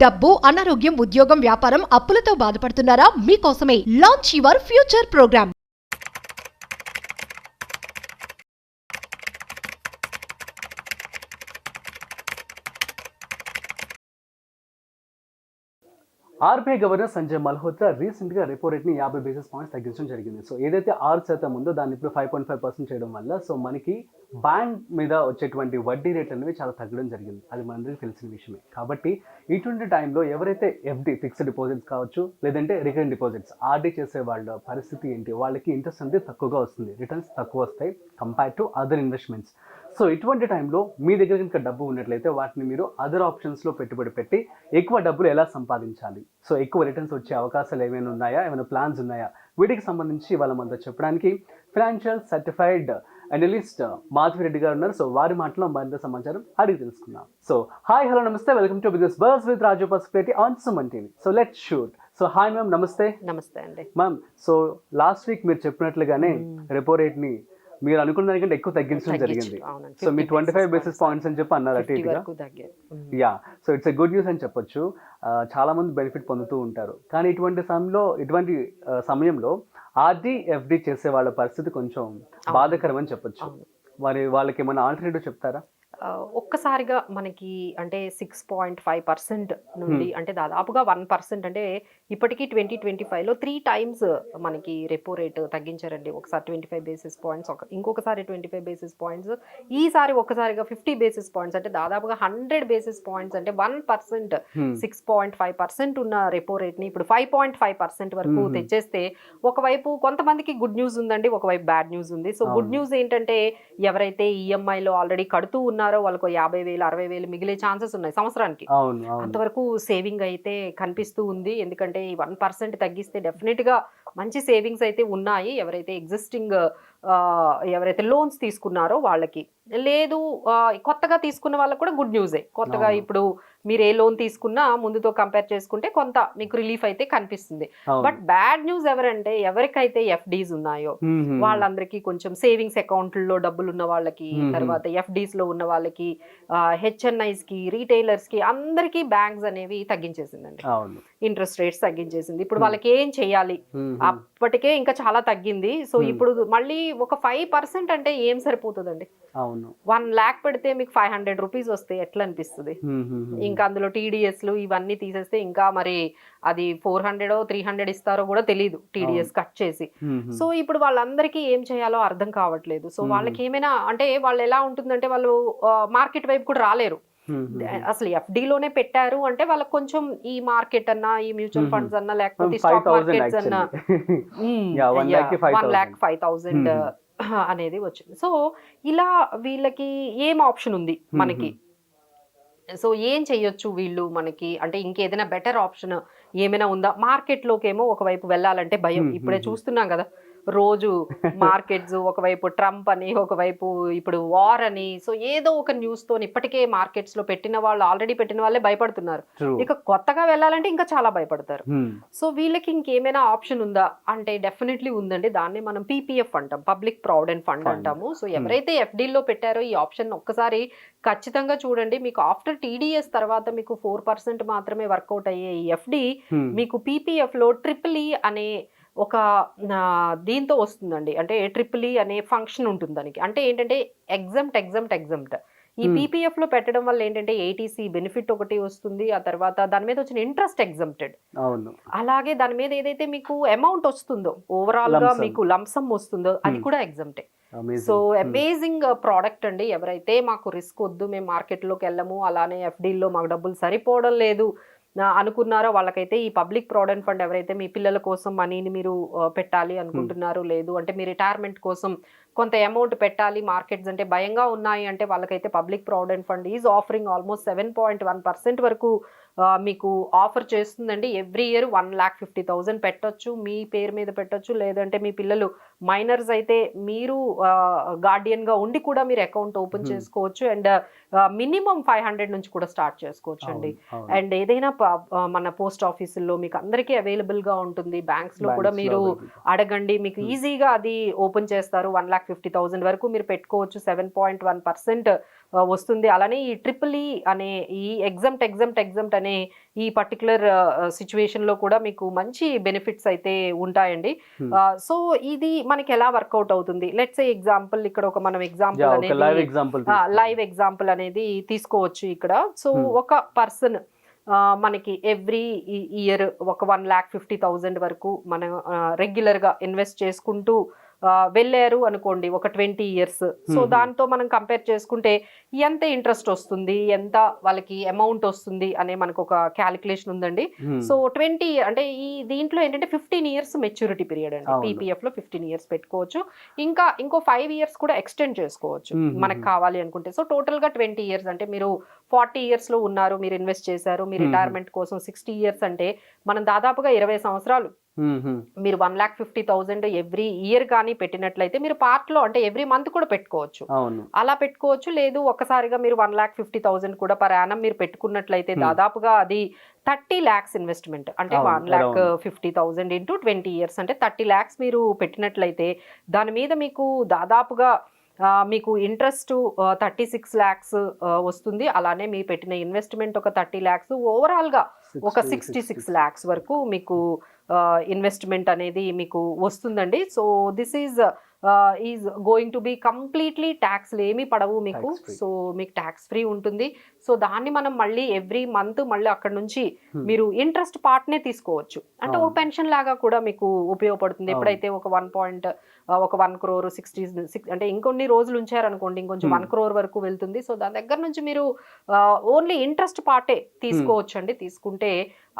డబ్బు, అనారోగ్యం, ఉద్యోగం, వ్యాపారం, అప్పులతో బాధపడుతున్నారా? మీకోసమే launch your future programme. RBI governor Sanjay Malhotra రీసెంట్గా రెపో రేట్ని 50 బేసిస్ పాయింట్స్ తగ్గించడం జరిగింది. సో ఏదైతే 6% ఉందో దాన్ని ఇప్పుడు 5.5% చేయడం వల్ల సో మనకి బ్యాంక్ మీద వచ్చేటువంటి వడ్డీ రేట్లు అనేవి చాలా తగ్గడం జరిగింది. అది మనందరికీ తెలిసిన విషయమే. కాబట్టి ఇటువంటి టైంలో ఎవరైతే ఎఫ్డి ఫిక్స్డ్ డిపాజిట్స్ కావచ్చు, లేదంటే రికరింగ్ డిపాజిట్స్ ఆర్డీ చేసే వాళ్ళ పరిస్థితి ఏంటి? వాళ్ళకి ఇంట్రెస్ట్ అనేది తక్కువగా వస్తుంది, రిటర్న్స్ తక్కువ వస్తాయి compare to other investments. So ఇటువంటి టైంలో మీ దగ్గర కనుక డబ్బు ఉన్నట్లయితే వాటిని మీరు అదర్ ఆప్షన్స్లో పెట్టుబడి పెట్టి ఎక్కువ డబ్బులు ఎలా సంపాదించాలి, సో ఎక్కువ రిటర్న్స్ వచ్చే అవకాశాలు ఏమైనా ఉన్నాయా, ఏమైనా ప్లాన్స్ ఉన్నాయా, వీటికి సంబంధించి వాళ్ళ మనతో చెప్పడానికి financial certified analyst Madhavi Reddy గారు ఉన్నారు. సో వారి మాటలో మరింత సమాచారం అడిగి తెలుసుకుందాం. సో హాయ్, హలో, నమస్తే, welcome to business buzz with Raju Pasupuleti on Suman TV. So let's shoot. So hi ma'am, నమస్తే. నమస్తే అండి మ్యామ్, సో లాస్ట్ వీక్ మీరు చెప్పినట్లుగానే రెపో రేట్ని మీరు అనుకున్న దానికంటే ఎక్కువ తగ్గించడం జరిగింది. సో మీ 25 బేసిస్ పాయింట్స్ అని చెప్పి అన్నారు అటు ఇటుగా. Yeah, so it's a good news అని చెప్పొచ్చు. చాలా మంది బెనిఫిట్ పొందుతూ ఉంటారు. కానీ ఇటువంటి సమయంలో ఆర్డీ ఎఫ్డి చేసే వాళ్ళ పరిస్థితి కొంచెం బాధాకరం అని చెప్పొచ్చు. మరి వాళ్ళకి ఏమైనా ఆల్టర్నేటివ్ చెప్తారా? ఒక్కసారిగా మనకి అంటే 6.5% నుండి అంటే దాదాపుగా 1%, అంటే ఇప్పటికీ 2025లో 3 times మనకి రెపో రేట్ తగ్గించారండి. ఒకసారి 25 బేసిస్ పాయింట్స్, ఇంకొకసారి 25 బేసిస్ పాయింట్స్, ఈసారి ఒక్కసారిగా 50 బేసిస్ పాయింట్స్, అంటే దాదాపుగా 100 బేసిస్ పాయింట్స్, అంటే 1%, 6.5% ఉన్న రెపో రేట్ని ఇప్పుడు 5.5% వరకు తెచ్చేస్తే ఒకవైపు కొంతమందికి గుడ్ న్యూస్ ఉందండి, ఒకవైపు బ్యాడ్ న్యూస్ ఉంది. సో గుడ్ న్యూస్ ఏంటంటే ఎవరైతే ఈఎంఐలో ఆల్రెడీ కడుతూ ఉన్నారో వాళ్ళకు 50,000, 60,000 మిగిలే ఛాన్సెస్ ఉన్నాయి సంవత్సరానికి. అంతవరకు సేవింగ్ అయితే కనిపిస్తూ ఉంది. ఎందుకంటే ఈ 1% తగ్గిస్తే డెఫినెట్ గా మంచి సేవింగ్స్ అయితే ఉన్నాయి. ఎవరైతే లోన్స్ తీసుకున్నారో వాళ్ళకి. లేదు కొత్తగా తీసుకున్న వాళ్ళకి కూడా గుడ్ న్యూసే. కొత్తగా ఇప్పుడు మీరు ఏ లోన్ తీసుకున్నా ముందుతో కంపేర్ చేసుకుంటే కొంత మీకు రిలీఫ్ అయితే కనిపిస్తుంది. బట్ బ్యాడ్ న్యూస్ ఎవరికైతే ఎఫ్డీస్ ఉన్నాయో వాళ్ళందరికీ కొంచెం సేవింగ్స్ అకౌంట్లలో డబ్బులు ఉన్న వాళ్ళకి, తర్వాత ఎఫ్డీస్ లో ఉన్న వాళ్ళకి, హెచ్ఎన్ఐస్ కి, రీటైలర్స్ కి, అందరికీ బ్యాంక్స్ అనేవి తగ్గించేసిందండి. Interest rates తగ్గించేసింది. ఇప్పుడు వాళ్ళకి ఏం చెయ్యాలి? అప్పటికే ఇంకా చాలా తగ్గింది. సో ఇప్పుడు మళ్ళీ ఒక 5% అంటే ఏం సరిపోతుందండి? 1 lakh పెడితే మీకు 500 రూపీస్ వస్తే ఎట్లా అనిపిస్తుంది? ఇంకా అందులో టీడీఎస్లు ఇవన్నీ తీసేస్తే ఇంకా మరి అది 400 300 ఇస్తారో కూడా తెలియదు, టీడీఎస్ కట్ చేసి. సో ఇప్పుడు వాళ్ళందరికీ ఏం చేయాలో అర్థం కావట్లేదు. సో వాళ్ళకి ఏమైనా అంటే వాళ్ళు ఎలా ఉంటుందంటే వాళ్ళు మార్కెట్ వైపు కూడా రాలేరు. అసలు ఎఫ్డీలోనే పెట్టారు అంటే వాళ్ళకి కొంచెం ఈ మార్కెట్ అన్నా, ఈ మ్యూచువల్ ఫండ్స్ అన్నా, లేకపోతే స్టాక్ మార్కెట్స్ అన్నా 1,05,000 అనేది వచ్చింది. సో ఇలా వీళ్ళకి ఏం ఆప్షన్ ఉంది మనకి? సో ఏం చెయ్యొచ్చు వీళ్ళు మనకి? అంటే ఇంకేదైనా బెటర్ ఆప్షన్ ఏమైనా ఉందా? మార్కెట్లోకేమో ఒకవైపు వెళ్ళాలంటే భయం. ఇప్పుడే చూస్తున్నాం కదా, రోజు మార్కెట్స్ ఒకవైపు ట్రంప్ అని, ఒకవైపు ఇప్పుడు వార్ అని. సో ఏదో ఒక న్యూస్ తో ఇప్పటికే మార్కెట్స్ లో ఆల్రెడీ పెట్టిన వాళ్ళే భయపడుతున్నారు. ఇక కొత్తగా వెళ్ళాలంటే ఇంకా చాలా భయపడతారు. సో వీళ్ళకి ఇంకేమైనా ఆప్షన్ ఉందా అంటే డెఫినెట్లీ ఉందండి. దాన్ని మనం పీపీఎఫ్ అంటాం, పబ్లిక్ ప్రావిడెంట్ ఫండ్ అంటాము. సో ఎవరైతే ఎఫ్డీలో పెట్టారో ఈ ఆప్షన్ ఒక్కసారి ఖచ్చితంగా చూడండి. మీకు ఆఫ్టర్ టీడీఎస్ తర్వాత మీకు 4% మాత్రమే వర్కౌట్ అయ్యే ఈ ఎఫ్డి మీకు పీపీఎఫ్ లో ట్రిపుల్ ఈ అనే ఒక దీంతో వస్తుందండి. అంటే ట్రిపుల్ అనే ఫంక్షన్ ఉంటుంది దానికి. అంటే ఏంటంటే ఎగ్జామ్ట్ ఈ పీపీఎఫ్ లో పెట్టడం వల్ల ఏంటంటే ఏటీసీ బెనిఫిట్ ఒకటి వస్తుంది. ఆ తర్వాత దాని మీద వచ్చిన ఇంట్రెస్ట్ ఎగ్జామ్టెడ్, అలాగే దాని మీద ఏదైతే మీకు అమౌంట్ వస్తుందో ఓవరాల్ గా మీకు లంసమ్ వస్తుందో అది కూడా ఎగ్జామ్టే. సో అమేజింగ్ ప్రోడక్ట్ అండి. ఎవరైతే మాకు రిస్క్ వద్దు, మేము మార్కెట్లోకి వెళ్ళము, అలానే ఎఫ్డీలో మాకు డబ్బులు సరిపోవడం లేదు అనుకున్నారో వాళ్ళకైతే ఈ పబ్లిక్ ప్రావిడెంట్ ఫండ్, ఎవరైతే మీ పిల్లల కోసం మనీని మీరు పెట్టాలి అనుకుంటున్నారు, లేదు అంటే మీ రిటైర్మెంట్ కోసం కొంత అమౌంట్ పెట్టాలి, మార్కెట్స్ అంటే భయంగా ఉన్నాయి అంటే వాళ్ళకైతే public provident fund is offering almost 7.1% వరకు మీకు ఆఫర్ చేస్తుందండి. ఎవ్రీ ఇయర్ 1,50,000 పెట్టొచ్చు, మీ పేరు మీద పెట్టొచ్చు. లేదంటే మీ పిల్లలు మైనర్స్ అయితే మీరు గార్డియన్ గా ఉండి కూడా మీరు అకౌంట్ ఓపెన్ చేసుకోవచ్చు. అండ్ మినిమం 500 నుంచి కూడా స్టార్ట్ చేసుకోవచ్చు అండి. అండ్ ఏదైనా మన పోస్ట్ ఆఫీసుల్లో మీకు అందరికీ అవైలబుల్ గా ఉంటుంది. బ్యాంక్స్ లో కూడా మీరు అడగండి, మీకు ఈజీగా అది ఓపెన్ చేస్తారు. 1,50,000 వరకు మీరు పెట్టుకోవచ్చు. 7.1% వస్తుంది. అలానే ఈ ట్రిపుల్ ఈ అనే ఈ ఎగ్జామ్ట్ అనే ఈ పర్టికులర్ సిచ్యువేషన్లో కూడా మీకు మంచి బెనిఫిట్స్ అయితే ఉంటాయండి. సో ఇది మనకి ఎలా వర్కౌట్ అవుతుంది, లెట్స్ ఏ ఎగ్జాంపుల్ ఇక్కడ ఒక మనం ఎగ్జాంపుల్ అనేది లైవ్ ఎగ్జాంపుల్ అనేది తీసుకోవచ్చు ఇక్కడ. సో ఒక పర్సన్ మనకి ఎవ్రీ ఇయర్ ఒక 1,50,000 వరకు మనం రెగ్యులర్గా ఇన్వెస్ట్ చేసుకుంటూ వెళ్ళారు అనుకోండి ఒక 20 years. సో దాంతో మనం కంపేర్ చేసుకుంటే ఎంత ఇంట్రెస్ట్ వస్తుంది, ఎంత వాళ్ళకి అమౌంట్ వస్తుంది అనే మనకు ఒక క్యాలిక్యులేషన్ ఉందండి. సో 20 అంటే ఈ దీంట్లో ఏంటంటే 15 years మెచ్యూరిటీ పీరియడ్ అండి. పీపీఎఫ్ లో 15 years పెట్టుకోవచ్చు, ఇంకా ఇంకో 5 years కూడా ఎక్స్టెండ్ చేసుకోవచ్చు మనకు కావాలి అనుకుంటే. సో టోటల్ గా 20 years అంటే మీరు 40 years లో ఉన్నారు, మీరు ఇన్వెస్ట్ చేశారు, మీ రిటైర్మెంట్ కోసం 60 years అంటే మనం దాదాపుగా 20 సంవత్సరాలు మీరు 1,50,000 ఎవ్రీ ఇయర్ కానీ పెట్టినట్లయితే మీరు పార్ట్ లో అంటే ఎవ్రీ మంత్ కూడా పెట్టుకోవచ్చు, అలా పెట్టుకోవచ్చు. లేదు ఒక్కసారిగా మీరు 1,50,000 కూడా పర్ యానం మీరు పెట్టుకున్నట్లయితే దాదాపుగా అది 30 lakhs ఇన్వెస్ట్మెంట్ అంటే 1,50,000 ఇంటూ 20 years అంటే 30 lakhs మీరు పెట్టినట్లయితే దాని మీద మీకు దాదాపుగా మీకు ఇంట్రెస్ట్ 36 lakhs వస్తుంది. అలానే మీ పెట్టిన ఇన్వెస్ట్మెంట్ ఒక 30 lakhs, ఓవరాల్గా ఒక 66 lakhs వరకు మీకు ఇన్వెస్ట్మెంట్ అనేది మీకు వస్తుందండి. So this is going to be completely ట్యాక్స్లు ఏమీ పడవు మీకు. సో మీకు ట్యాక్స్ ఫ్రీ ఉంటుంది. సో దాన్ని మనం మళ్ళీ ఎవ్రీ మంత్ మళ్ళీ అక్కడ నుంచి మీరు ఇంట్రెస్ట్ పార్ట్నే తీసుకోవచ్చు, అంటే ఒక పెన్షన్ లాగా కూడా మీకు ఉపయోగపడుతుంది. ఎప్పుడైతే ఒక 1 crore 60 అంటే ఇంకొన్ని రోజులు ఉంచారనుకోండి ఇంకొంచెం 1 crore వరకు వెళ్తుంది. సో దాని దగ్గర నుంచి మీరు ఓన్లీ ఇంట్రెస్ట్ పార్టే తీసుకోవచ్చు అండి. తీసుకుంటే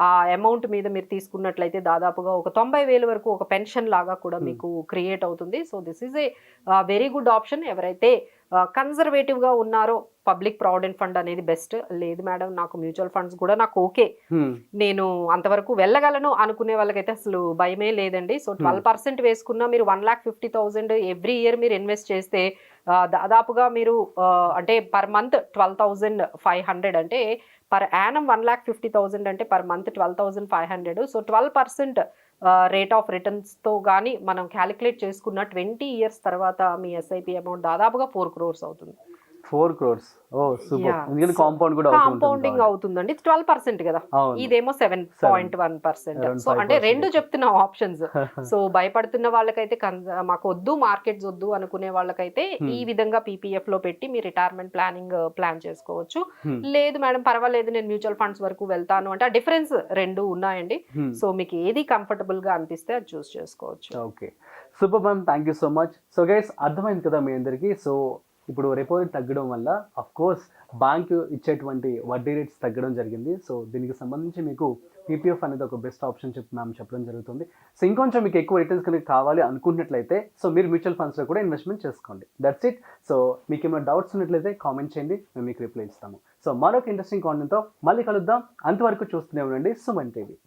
ఆ అమౌంట్ మీద మీరు తీసుకున్నట్లయితే దాదాపుగా ఒక 90,000 వరకు ఒక పెన్షన్ లాగా కూడా మీకు క్రియేట్ అవుతుంది. So this is a very good option. ఎవరైతే కన్జర్వేటివ్ గా ఉన్నారో పబ్లిక్ ప్రావిడెంట్ ఫండ్ అనేది బెస్ట్. లేదు మేడం నాకు మ్యూచువల్ ఫండ్స్ కూడా నాకు ఓకే, నేను అంతవరకు వెళ్ళగలను అనుకునే వాళ్ళకైతే అసలు భయమే లేదండి. సో 12% వేసుకున్నా మీరు 1,50,000 ఎవ్రీ ఇయర్ మీరు ఇన్వెస్ట్ చేస్తే దాదాపుగా మీరు అంటే పర్ మంత్ 12,500 అంటే పర్ యానం 1,50,000 అంటే per month 12,500. So 12% rate of రిటర్న్స్తో కానీ మనం క్యాలిక్యులేట్ చేసుకున్న 20 years తర్వాత మీ ఎస్ఐపి అమౌంట్ దాదాపుగా 4 crores అవుతుంది. 4 crores. ఓ సూపర్. ఎందుకంటే కాంపౌండ్ కూడా కాంపౌండింగ్ అవుతుందండి. 12% కదా, ఇదేమో 7.1%. సో అంటే రెండు చెప్తున్నా ఆప్షన్స్. సో భయపడుతున్న వాళ్ళకైతే మాకు వద్దు మార్కెట్స్ వద్దు అనుకునే వాళ్ళకైతే ఈ విధంగా పీపీఎఫ్ లో పెట్టి మీ రిటైర్మెంట్ ప్లాన్ చేసుకోవచ్చు. లేదు మేడం పర్వాలేదు నేను మ్యూచువల్ ఫండ్స్ వరకు వెళ్తాను అంటే ఆ డిఫరెన్స్ రెండు ఉన్నాయండి. సో మీకు ఏది కంఫర్టబుల్ గా అనిపిస్తే అది చూస్ చేసుకోవచ్చు. Okay super ma'am, thank you so much. So guys అర్థమైంది కదా మీ అందరికీ. సో ఇప్పుడు రెపో రేట్ తగ్గడం వల్ల అఫ్ కోర్స్ బ్యాంక్ ఇచ్చేటువంటి వడ్డీ రేట్స్ తగ్గడం జరిగింది. సో దీనికి సంబంధించి మీకు పీపీఎఫ్ అనేది ఒక బెస్ట్ ఆప్షన్ మ్యామ్ చెప్పడం జరుగుతుంది. సో ఇంకొంచెం మీకు ఎక్కువ రిటర్న్స్ కనుక కావాలి అనుకున్నట్లయితే సో మీరు మ్యూచువల్ ఫండ్స్లో కూడా ఇన్వెస్ట్మెంట్ చేసుకోండి. That's it. సో మీకు ఏమైనా డౌట్స్ ఉన్నట్లయితే కామెంట్ చేయండి, మేము మీకు రిప్లై ఇస్తాము. సో మరొక ఇంట్రెస్టింగ్ కాంటెంట్తో మళ్ళీ కలుద్దాం. అంతవరకు చూస్తూనే ఉండండి సుమన్ టీవీ.